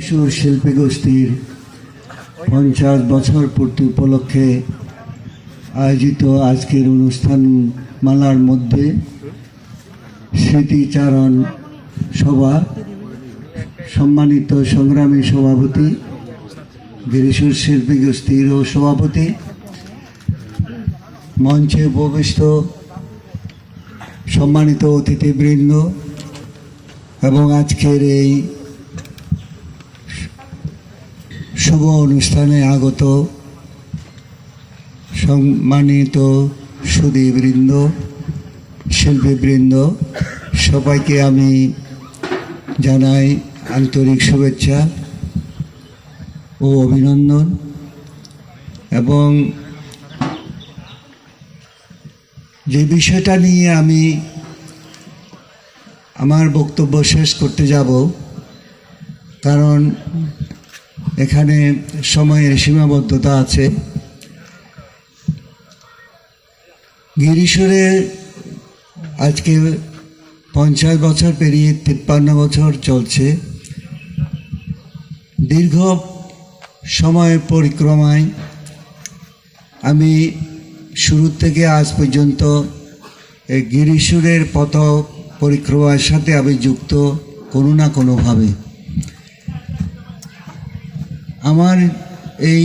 সুর শিল্পী গোষ্ঠীর 50 বছর পূর্তি উপলক্ষে আয়োজিত আজকের অনুষ্ঠান মালার মধ্যে স্মৃতিচারণ সভা সম্মানিত সংগ্রামী সভাপতি গিরিসুর শিল্পী গোষ্ঠীর ও সভাপতি মঞ্চে উপবিষ্ট সম্মানিত অতিথিবৃন্দ এবং আজকের এই শুভ অনুষ্ঠানে আগত সম্মানিত সুধীবৃন্দ শিল্পীবৃন্দ সবাইকে আমি জানাই আন্তরিক শুভেচ্ছা ও অভিনন্দন। এবং যে বিষয়টা নিয়ে আমি আমার বক্তব্য শেষ করতে যাব, কারণ এখানে সময়ের সীমাবদ্ধতা আছে। গিরিসুরে আজকে 50 বছর পেরিয়ে 53 বছর চলছে। দীর্ঘ সময়ের পরিক্রমায় আমি শুরু থেকে আজ পর্যন্ত এই গিরিসুরের পথ পরিক্রমার সাথে আমি যুক্ত কোনো না কোনোভাবে। আমার এই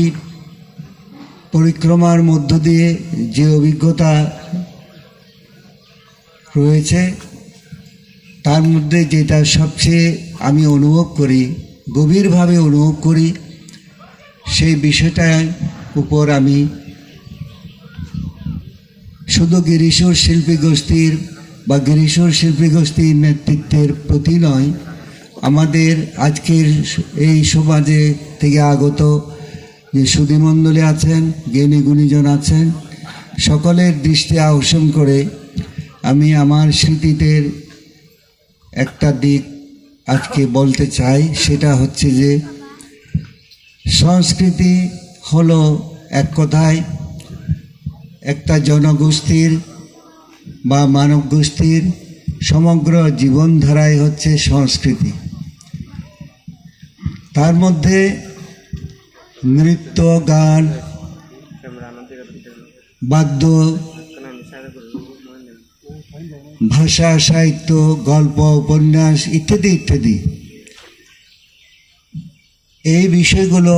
পরিক্রমার মধ্য দিয়ে যে অভিজ্ঞতা রয়েছে তার মধ্যে যেটা সবচেয়ে আমি অনুভব করি, গভীরভাবে অনুভব করি, সেই বিষয়টার উপর আমি শুধু গিরিসুর শিল্পী গোষ্ঠীর বা গিরিসুর শিল্পী গোষ্ঠীর নেতৃত্বের প্রতি নয়, আমাদের আজকের এই সমাজে থেকে আগত যে সুধীমণ্ডলী আছেন, জ্ঞানী গুণীজন আছেন, সকলের দৃষ্টি আকর্ষণ করে আমি আমার স্মৃতিতে একটা দিক আজকে বলতে চাই। সেটা হচ্ছে যে সংস্কৃতি হলো এক কথায় একটা জনগোষ্ঠীর বা মানব গোষ্ঠীর সমগ্র জীবনধারাই হচ্ছে সংস্কৃতি। তার মধ্যে নৃত্য, গান, বাদ্য, ভাষা, সাহিত্য, গল্প, উপন্যাস ইত্যাদি ইত্যাদি, এই বিষয়গুলো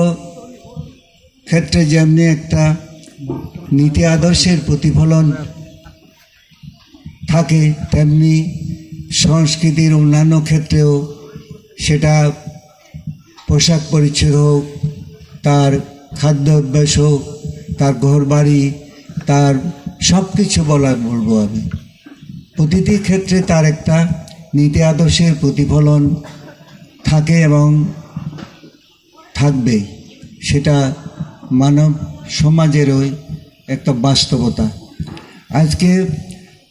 ক্ষেত্রে যেমনি একটা নীতি আদর্শের প্রতিফলন থাকে, তেমনি সংস্কৃতির অন্যান্য ক্ষেত্রেও, সেটা পোশাক পরিচ্ছদ হোক, তার খাদ্য অভ্যাস হোক, তার ঘরবাড়ি, তার সব কিছু বলবো আমি, প্রতিটি ক্ষেত্রে তার একটা নীতি আদর্শের প্রতিফলন থাকে এবং থাকবে। সেটা মানব সমাজেরই একটা বাস্তবতা। আজকে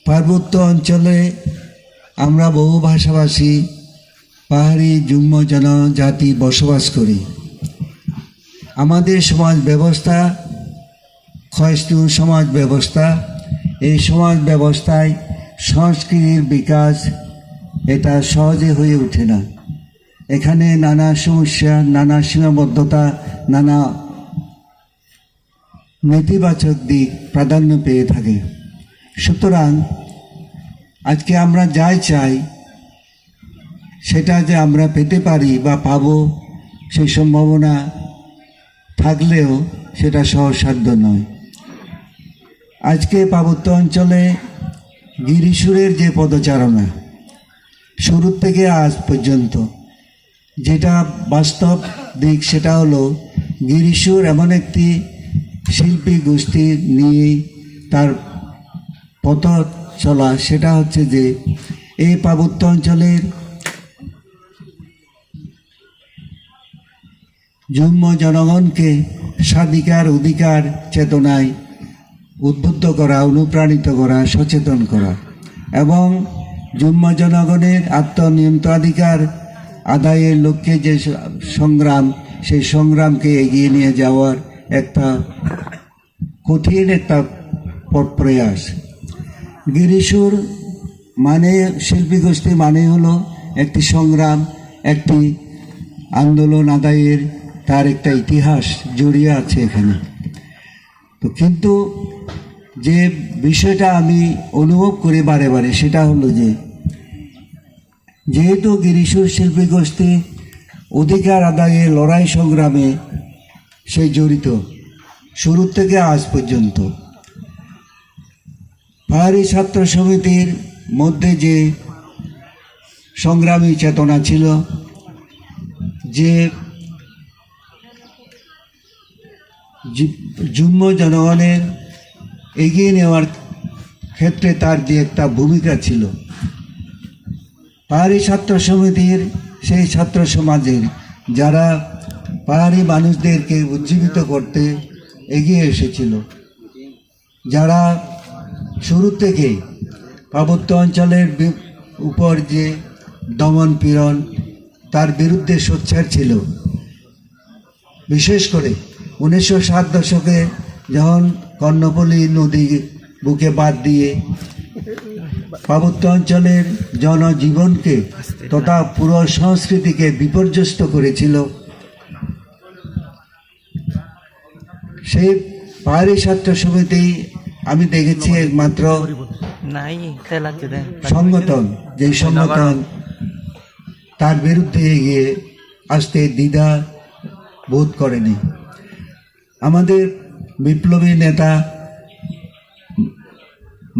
পার্বত্য অঞ্চলে আমরা বহু ভাষাভাষী পাহাড়ি যুগ্ম জনজাতি বসবাস করি। আমাদের সমাজ ব্যবস্থা ক্ষয়িষ্ণু সমাজ ব্যবস্থা। এই সমাজ ব্যবস্থায় সংস্কৃতির বিকাশ এটা সহজে হয়ে ওঠে না। এখানে নানা সমস্যা, নানা সীমাবদ্ধতা, নানা নেতিবাচক দিক প্রাধান্য পেয়ে থাকে। সুতরাং আজকে আমরা যাই চাই সেটা যে আমরা পেতে পারি বা পাবো, সেই সম্ভাবনা থাকলেও সেটা সহজসাধ্য নয়। আজকে পার্বত্য অঞ্চলে গিরিসুরের যে পদচারণা শুরু থেকে আজ পর্যন্ত, যেটা বাস্তব দিক সেটা হলো গিরিসুর এমন একটি শিল্পী গোষ্ঠী নিয়ে তার পথ চলা। সেটা হচ্ছে যে এই পার্বত্য অঞ্চলের যুগ্ম জনগণকে স্বাধিকার অধিকার চেতনায় উদ্বুদ্ধ করা, অনুপ্রাণিত করা, সচেতন করা এবং যুগ্ম জনগণের আত্মনিয়ন্ত্রণাধিকার আদায়ের লক্ষ্যে যে সংগ্রাম, সেই সংগ্রামকে এগিয়ে নিয়ে যাওয়ার একটা কঠিন একটা প্রয়াস। গিরিসুর মানে শিল্পী গোষ্ঠী মানে হলো একটি সংগ্রাম, একটি আন্দোলন আদায়ের তার একটা ইতিহাস জড়িয়ে আছে এখানে। তো কিন্তু যে বিষয়টা আমি অনুভব করি বারে বারে সেটা হলো যে যেহেতু গিরিসুর শিল্পী গোষ্ঠী অধিকার আদায়ে লড়াই সংগ্রামে সে জড়িত শুরু থেকে আজ পর্যন্ত, পাহাড়ি ছাত্র সমিতির মধ্যে যে সংগ্রামী চেতনা ছিল, যে যুগ্ম জনগণের এগিয়ে নেওয়ার ক্ষেত্রে তার যে একটা ভূমিকা ছিল, পাহাড়ি ছাত্র সমিতির সেই ছাত্র সমাজের যারা পাহাড়ি মানুষদেরকে উজ্জীবিত করতে এগিয়ে এসেছিল, যারা শুরু থেকেই পার্বত্য অঞ্চলের উপর যে দমন পীড়ন তার বিরুদ্ধে সোচ্চার ছিল। বিশেষ করে 1960 দশকে যখন কর্ণফুলী নদী বুকে বাদ দিয়ে পার্বত্য অঞ্চলের জনজীবনকে তথা পুরো সংস্কৃতিকে বিপর্যস্ত করেছিল, সেই পাহাড়ি ছাত্র সমিতি আমি দেখেছি একমাত্র সংগঠন, যে সংগঠন তার বিরুদ্ধে এগিয়ে আসতে দ্বিধা বোধ করেনি। আমাদের বিপ্লবী নেতা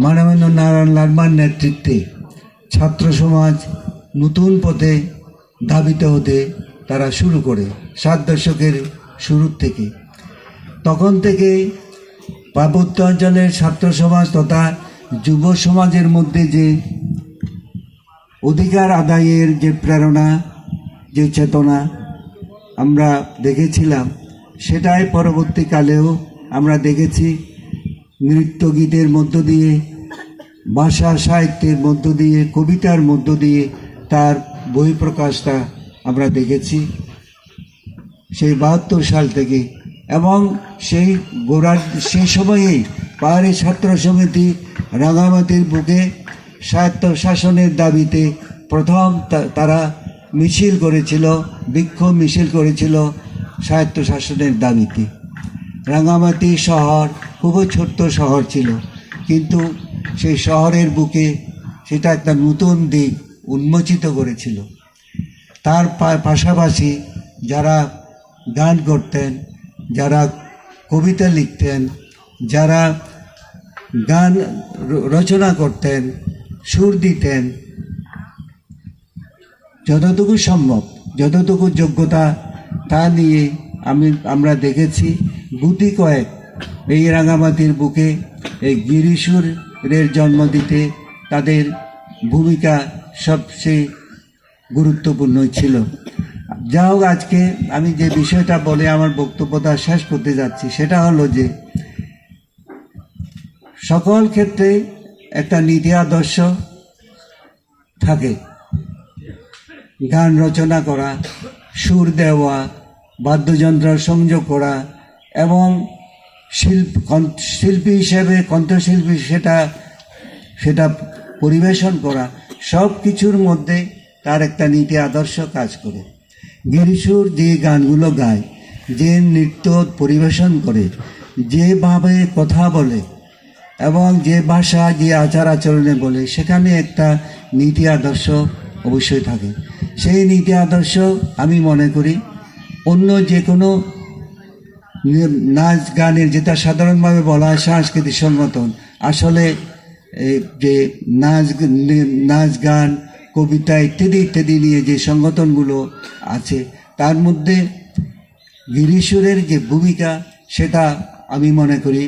মানবেন্দ্র নারায়ণ লারমার নেতৃত্বে ছাত্র সমাজ নতুন পথে ধাবিত হতে তারা শুরু করে 60 দশকের শুরুর থেকে। তখন থেকে পার্বত্য অঞ্চলের ছাত্র সমাজ তথা যুব সমাজের মধ্যে যে অধিকার আদায়ের যে প্রেরণা, যে চেতনা আমরা দেখেছিলাম, সেটাই পরবর্তীকালেও আমরা দেখেছি নৃত্য গীতের মধ্য দিয়ে, ভাষা সাহিত্যের মধ্য দিয়ে, কবিতার মধ্য দিয়ে তার বহিঃপ্রকাশটা আমরা দেখেছি সেই 72 সাল থেকে। এবং সেই সময়েই পাহাড়ি ছাত্র সমিতি রাঙামাটির বুকে স্বায়ত্ত শাসনের দাবিতে প্রথম তারা মিছিল করেছিল, বিক্ষোভ মিছিল করেছিল স্বায়ত্ত শাসনের দাবিতে। রাঙামাটি শহর খুবই ছোট্ট শহর ছিল, কিন্তু সেই শহরের বুকে সেটা একটা নতুন দিক উন্মোচিত করেছিল। তার পাশাপাশি যারা গান করতেন, যারা কবিতা লিখতেন, যারা গান রচনা করতেন, সুর দিতেন, যতটুকু সম্ভব, যতটুকু যোগ্যতা তা নিয়ে আমরা দেখেছি গুটি কয়েক এই রাঙামাটির বুকে এই গিরিসুরের জন্ম দিতে তাদের ভূমিকা সবচেয়ে গুরুত্বপূর্ণ ছিল। যা হোক, আজকে আমি যে বিষয়টা বলে আমার বক্তব্যটা শেষ করতে যাচ্ছি সেটা হলো যে সকল ক্ষেত্রে একটা নীতি আদর্শ থাকে। গান রচনা করা, সুর দেওয়া, বাদ্যযন্ত্র সংযোগ করা এবং শিল্পী হিসেবে কণ্ঠশিল্পী সেটা পরিবেশন করা, সব কিছুর মধ্যে তার একটা নীতি আদর্শ কাজ করে। গিরিসুর যে গানগুলো গায়, যে নৃত্য পরিবেশন করে, যেভাবে কথা বলে এবং যে ভাষা, যে আচার আচরণে বলে, সেখানে একটা নীতি আদর্শ অবশ্যই থাকে। সেই নীতি আদর্শ আমি মনে করি অন্য যে কোনো নাচ গানের, যেটা সাধারণভাবে বলা হয় সাংস্কৃতিক সংগঠন, আসলে যে নাচ গান, কবিতা ইত্যাদি ইত্যাদি নিয়ে যে সংগঠনগুলো আছে, তার মধ্যে গিরিসুরের যে ভূমিকা সেটা আমি মনে করি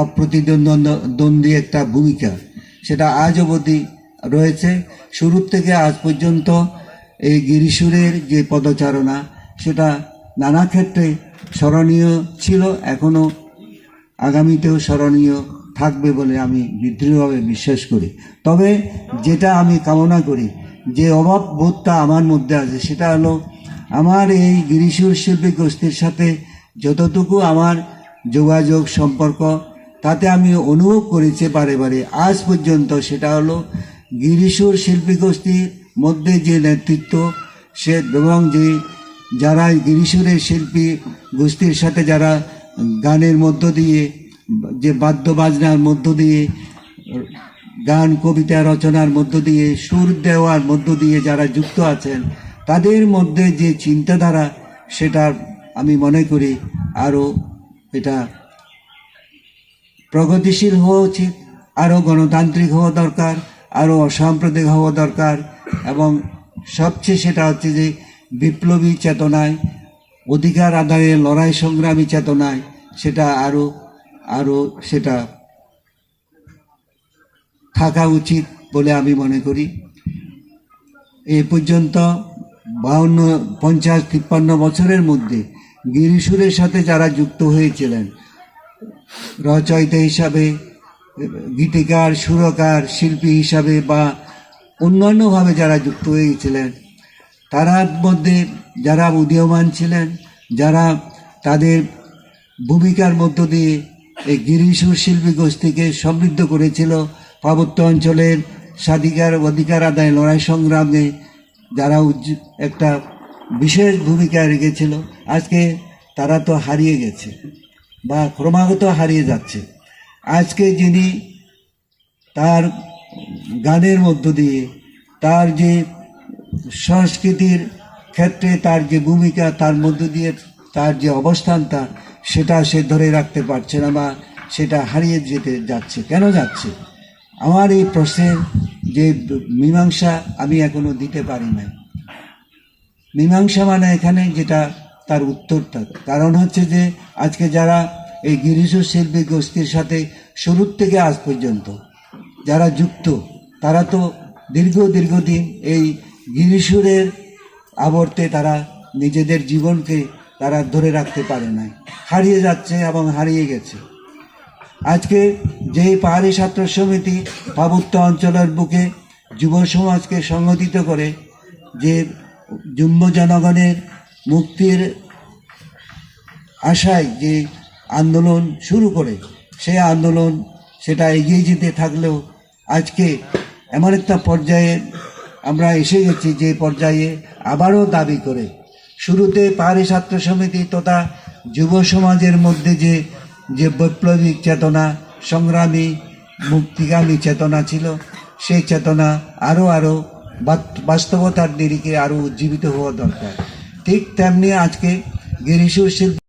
অপ্রতিদ্বন্দ্বী একটা ভূমিকা, সেটা আজ অবধি রয়েছে। শুরু থেকে আজ পর্যন্ত এই গিরিসুরের যে পদচারণা সেটা নানা ক্ষেত্রে স্মরণীয় ছিল, এখনও আগামীতেও স্মরণীয় থাকবে বলে আমি দৃঢ়ভাবে বিশ্বাস করি। তবে যেটা আমি কামনা করি, যে অভাব বোধটা আমার মধ্যে আছে, সেটা হলো আমার এই গিরিসুর শিল্পী গোষ্ঠীর সাথে যতটুকু আমার যোগাযোগ সম্পর্ক, তাতে আমি অনুভব করেছি বারে বারে আজ পর্যন্ত, সেটা হলো গিরিসুর শিল্পী গোষ্ঠীর মধ্যে যে নেতৃত্ব এবং যে যারা গিরিসুরের শিল্পী গোষ্ঠীর সাথে যারা গানের মধ্য দিয়ে, যে বাদ্য বাজনার মধ্য দিয়ে, গান কবিতা রচনার মধ্য দিয়ে, সুর দেওয়ার মধ্য দিয়ে যারা যুক্ত আছেন, তাদের মধ্যে যে চিন্তাধারা, সেটা আমি মনে করি আরও এটা প্রগতিশীল হওয়া উচিত, আরও গণতান্ত্রিক হওয়া দরকার, আরও অসাম্প্রদায়িক হওয়া দরকার, এবং সবচেয়ে সেটা হচ্ছে যে বিপ্লবী চেতনায়, অধিকার আদায়ের লড়াই সংগ্রামী চেতনায় সেটা আরও সেটা থাকা উচিত বলে আমি মনে করি। এ পর্যন্ত 50-53 বছরের মধ্যে গিরিসুরের সাথে যারা যুক্ত হয়েছিলেন, রচয়িতা হিসাবে, গীতিকার, সুরকার, শিল্পী হিসাবে বা অন্যান্যভাবে যারা যুক্ত হয়েছিলেন, তারার মধ্যে যারা উদীয়মান ছিলেন, যারা তাদের ভূমিকার মধ্য দিয়ে এই গিরিসুর শিল্পী গোষ্ঠীকে সমৃদ্ধ করেছিল, পার্বত্য অঞ্চলের স্বাধিকার অধিকার আদায় লড়াই সংগ্রামে যারা একটা বিশেষ ভূমিকা রেখেছিল, আজকে তারা তো হারিয়ে গেছে বা ক্রমাগত হারিয়ে যাচ্ছে। আজকে যিনি তার গানের মধ্য দিয়ে, তার যে সংস্কৃতির ক্ষেত্রে তার যে ভূমিকা, তার মধ্য দিয়ে তার যে অবস্থানটা, সেটা সে ধরে রাখতে পারছে না বা সেটা হারিয়ে যেতে যাচ্ছে। কেন যাচ্ছে? আমার এই প্রশ্নের যে মীমাংসা আমি এখনো দিতে পারি না। মীমাংসা মানে এখানে যেটা তার উত্তরটা, কারণ হচ্ছে যে আজকে যারা এই গিরিসুর শিল্পী গোষ্ঠীর সাথে শুরুর থেকে আজ পর্যন্ত যারা যুক্ত, তারা তো দীর্ঘদিন এই গিরিসুরের আবর্তে তারা নিজেদের জীবনকে তারা ধরে রাখতে পারে নাই, হারিয়ে যাচ্ছে এবং হারিয়ে গেছে। আজকে যে পাহাড়ি ছাত্র সমিতি পার্বত্য অঞ্চলের বুকে যুব সমাজকে সংগঠিত করে যে যুম্ব জনগণের মুক্তির আশায় যে আন্দোলন শুরু করে, সেই আন্দোলন সেটা এগিয়ে যেতে থাকলেও আজকে এমন একটা পর্যায়ে আমরা এসে গেছি, যে পর্যায়ে আবারও দাবি করে, শুরুতে পাহাড়ি ছাত্র সমিতি তথা যুব সমাজের মধ্যে যে বৈপ্লবিক চেতনা, সংগ্রামী মুক্তিগামী চেতনা ছিল, সেই চেতনা আরও বাস্তবতার নিরিখে আরও উজ্জীবিত হওয়া দরকার। ঠিক তেমনি আজকে গিরিসুর শিল্পী